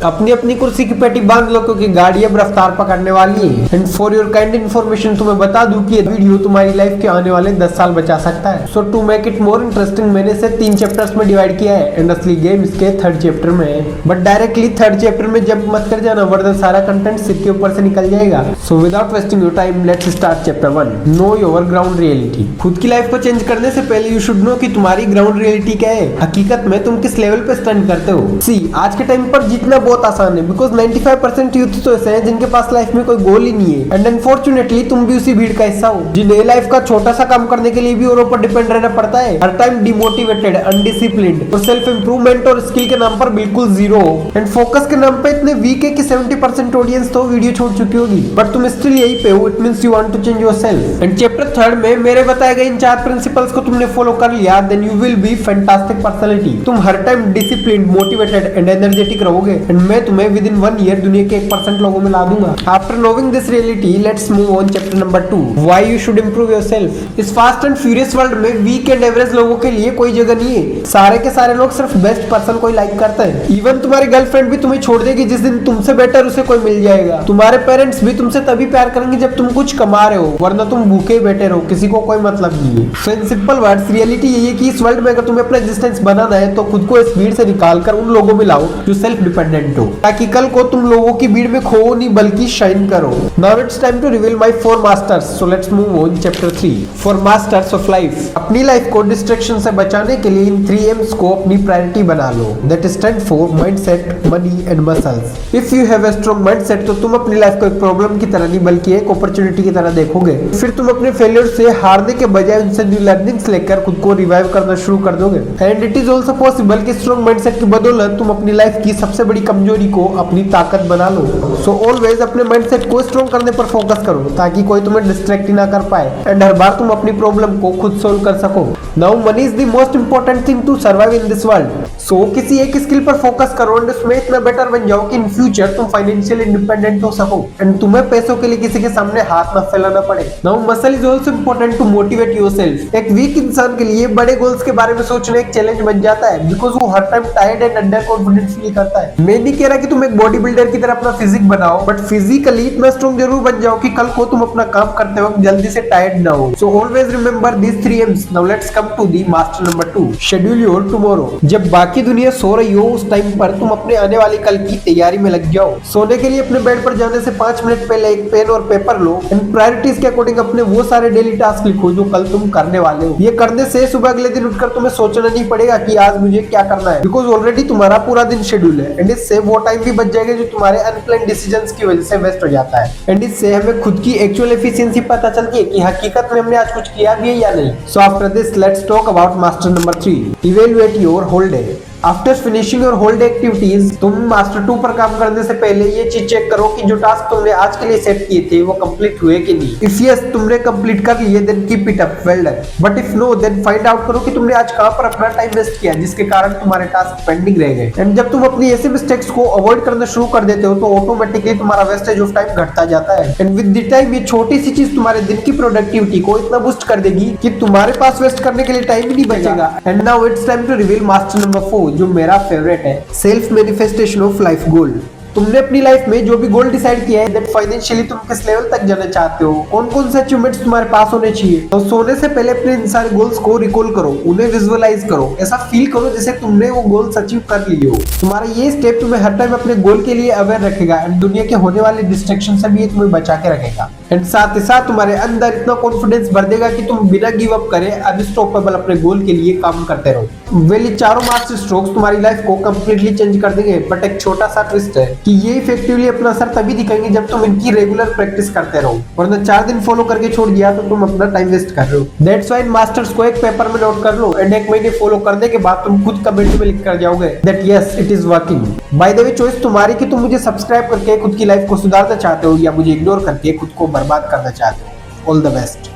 अपनी अपनी कुर्सी की पेटी बांध लो क्योंकि गाड़ी अब रफ्तार पकड़ने वाली है। And for your kind information तुम्हें बता दूं कि ये वीडियो तुम्हारी लाइफ के आने वाले 10 साल बचा सकता है। So to make it more interesting मैंने इसे 3 चैप्टर्स में डिवाइड किया है एंड असली गेम इसके 3rd चैप्टर में है। बट डायरेक्टली 3rd चैप्टर में जंप मत कर जाना वरना सारा कंटेंट सिर के ऊपर से निकल जाएगा। So without wasting your time let's start chapter 1, know your ground reality. खुद की लाइफ को चेंज करने से पहले यू शुड नो कि तुम्हारी ग्राउंड रियलिटी क्या है, हकीकत में तुम किस लेवल पे स्टैंड करते हो। सी आज के टाइम पर जीतना बहुत आसान है बिकॉज 95% यूथ तो ऐसे हैं जिनके पास लाइफ में कोई गोल ही नहीं है। एंड अनफॉर्चुनेटली तुम भी उसी भीड़ का हिस्सा हो जिन्हें लाइफ का छोटा सा काम करने के लिए भी औरों पर डिपेंड रहना पड़ता है, हर टाइम डिमोटिवेटेड, अनडिसिप्लिन्ड और सेल्फ इंप्रूवमेंट और स्किल के नाम पर बिल्कुल जीरो हो। एंड फोकस के नाम पे इतने वीक है कि 70% ऑडियंस तो वीडियो छोड़ चुकी होगी बट तुम स्टिल यही पे हो। It means you want to change yourself. And chapter 3rd में मेरे बताए गए इन 4 प्रिंसिपल्स को तुमने फॉलो कर लिया then you will be fantastic personality. तुम हर time disciplined, motivated and energetic रहोगे एंड मैं तुम्हें विद इन 1 ईयर दुनिया के 1% लोगों में ला दूंगा। After knowing this reality let's move on chapter number 2, why you should improve yourself. इस फास्ट एंड फ्यूरियस वर्ल्ड में वीक एंड एवरेज लोगों के लिए कोई जगह नहीं है। सारे के सारे लोग सिर्फ बेस्ट पर्सन को ही लाइक करते हैं। इवन तुम्हारी गर्लफ्रेंड भी तुम्हें छोड़ देगी जिस दिन तुमसे बेटर उसे कोई मिल जाएगा। तुम्हारे पेरेंट्स भी तुमसे तभी प्यार करेंगे जब तुम कुछ कमा रहे हो वरना तुम भूखे बैठे रहो, किसी को कोई मतलब नहीं है। सो इन सिंपल वर्ड्स रियलिटी यही है कि इस वर्ल्ड में अगर तुम्हें अपना एग्जिस्टेंस बनाना है तो खुद को इस भीड़ से निकाल कर उन लोगों में लाओ जो सेल्फ डिपेंडेंट हो ताकि कल को तुम लोगों की भीड़ में खो नहीं बल्कि शाइन करो। Now it's time to reveal my 4 masters. So let's move on chapter 3, 4 masters of life. अपनी लाइफ को डिस्ट्रैक्शन से बचाने के लिए इन 3 एम्स को अपनी प्रायोरिटी बना लो। That stand for mindset, money and muscles. If you have a strong mindset तो तुम अपनी लाइफ को एक प्रॉब्लम की तरह नहीं बल्कि एक अपॉर्चुनिटी की तरह देखोगे। फिर तुम अपने फेलियर से हारने के बजाय उनसे न्यू लर्निंग्स लेकर खुद को रिवाइव करना शुरू कर दोगे। And it is also possible कि स्ट्रांग माइंडसेट की बदौलत तुम अपनी लाइफ की सबसे बड़ी कमजोरी को अपनी ताकत बना लो। सो ऑलवेज अपने माइंडसेट को स्ट्रांग करने पर फोकस करो ताकि कोई तुम्हें डिस्ट्रैक्ट ही ना कर पाए एंड हर बार तुम अपनी प्रॉब्लम को खुद सॉल्व कर सको। Now money is the most important thing to survive in this world. So किसी एक स्किल पर फोकस करो एंड उसमें इतना बेटर बन जाओ कि इन फ्यूचर तुम फाइनेंशियल इंडिपेंडेंट हो सको एंड तुम्हें पैसों के लिए किसी के सामने हाथ न फैलाना पड़े। Now muscle is also important to motivate yourself. एक वीक इंसान के लिए बड़े गोल्स के बारे में सोचना एक चैलेंज बन जाता है बिकॉज वो हर time tired and under confidence feel करता है। मैं नहीं कह रहा कि तुम एक बॉडी बिल्डर की तरह अपना फिजिक बनाओ बट फिजिकली इतना स्ट्रॉन्ग जरूर बन जाओ कि कल को तुम अपना काम करते वक्त जल्दी से टायर्ड ना हो। So always remember this 3 aims. Now let's come to the master number 2, schedule your tomorrow. जब बाकी दुनिया सो रही हो उस टाइम पर तुम अपने आने वाली कल की तैयारी में लग जाओ। सोने के लिए अपने बेड पर जाने से 5 मिनट पहले एक पेन और पेपर लो एंड प्रायोरिटीज के अकॉर्डिंग अपने वो सारे डेली टास्क लिखो जो कल तुम करने वाले हो। ये करने से सुबह अगले दिन उठकर तुम्हें सोचना नहीं पड़ेगा कि आज मुझे क्या करना है बिकॉज ऑलरेडी तुम्हारा पूरा दिन शेड्यूल है एंड इससे वो टाइम भी बच जाएगा जो तुम्हारे अनप्लान्ड डिसीजंस की वजह से वेस्ट हो जाता है। एंड इससे हमें खुद की एक्चुअल एफिशिएंसी पता चलती है कि हकीकत में हमने आज कुछ किया भी है या नहीं। So after this let's talk about master number 3, evaluate your whole day. After finishing your whole day activities तुम मास्टर 2 पर काम करने से पहले ये चीज चेक करो कि जो टास्क तुमने आज के लिए सेट किए थे वो कंप्लीट हुए कि नहीं। इफ यस तुमने कंप्लीट कर लिए then keep it up, well done. But if no then find out करो कि तुमने आज कहां पर अपना टाइम वेस्ट किया जिसके कारण तुम्हारे टास्क पेंडिंग रह गए। एंड जब तुम अपनी ऐसे मिस्टेक्स को अवॉइड करना शुरू कर देते हो तो ऑटोमेटिकली तुम्हारा वेस्टेज ऑफ टाइम घटता जाता है एंड विद द टाइम ये छोटी सी चीज तुम्हारे दिन की प्रोडक्टिविटी को इतना बूस्ट कर देगी कि तुम्हारे पास वेस्ट करने के लिए टाइम ही नहीं बचेगा। And now it's time to reveal master number 4 जो मेरा फेवरेट है, self manifestation of life goal. तुमने अपनी लाइफ में जो भी गोल डिसाइड किया है दैट फाइनेंशियली तुम किस लेवल तक जाना चाहते हो, कौन कौन से अचीवमेंट्स तुम्हारे पास होने चाहिए। तो सोने से पहले अपने इन सारे गोल्स को रिकॉल करो, उन्हें विजुअलाइज करो, ऐसा फील करो जैसे तुमने वो गोल्स अचीव कर लिए हो। तुम्हारा ये स्टेप तुम्हें हर टाइम अपने गोल के लिए अवेयर रखेगा एंड दुनिया के होने वाले डिस्ट्रैक्शन से भी ये तुम्हें बचा के रखेगा। एंड साथ ही साथ तुम्हारे अंदर इतना कॉन्फिडेंस भर देगा कि तुम बिना गिव अप करे अनस्टॉपेबल अपने गोल के लिए काम करते रहो। वेल ये चारों मास्टर स्ट्रोक्स तुम्हारी लाइफ को कंप्लीटली चेंज कर देंगे बट एक छोटा सा ट्विस्ट है कि ये इफेक्टिवली अपना असर तभी दिखाएंगे जब तुम इनकी रेगुलर प्रैक्टिस करते रहो वरना 4 दिन फॉलो करके छोड़ दिया तो तुम अपना टाइम वेस्ट कर रहे हो। दैट्स व्हाई मास्टर्स को एक पेपर में नोट कर लो एंड 1 महीने फॉलो करने के बाद तुम खुद कमेंट में लिख कर जाओगे that yes it is working. By the way choice तुम्हारी कि तुम मुझे सब्सक्राइब करके खुद की लाइफ को सुधारना चाहते हो या मुझे इग्नोर करके खुद को बर्बाद करना चाहते हो। All the best.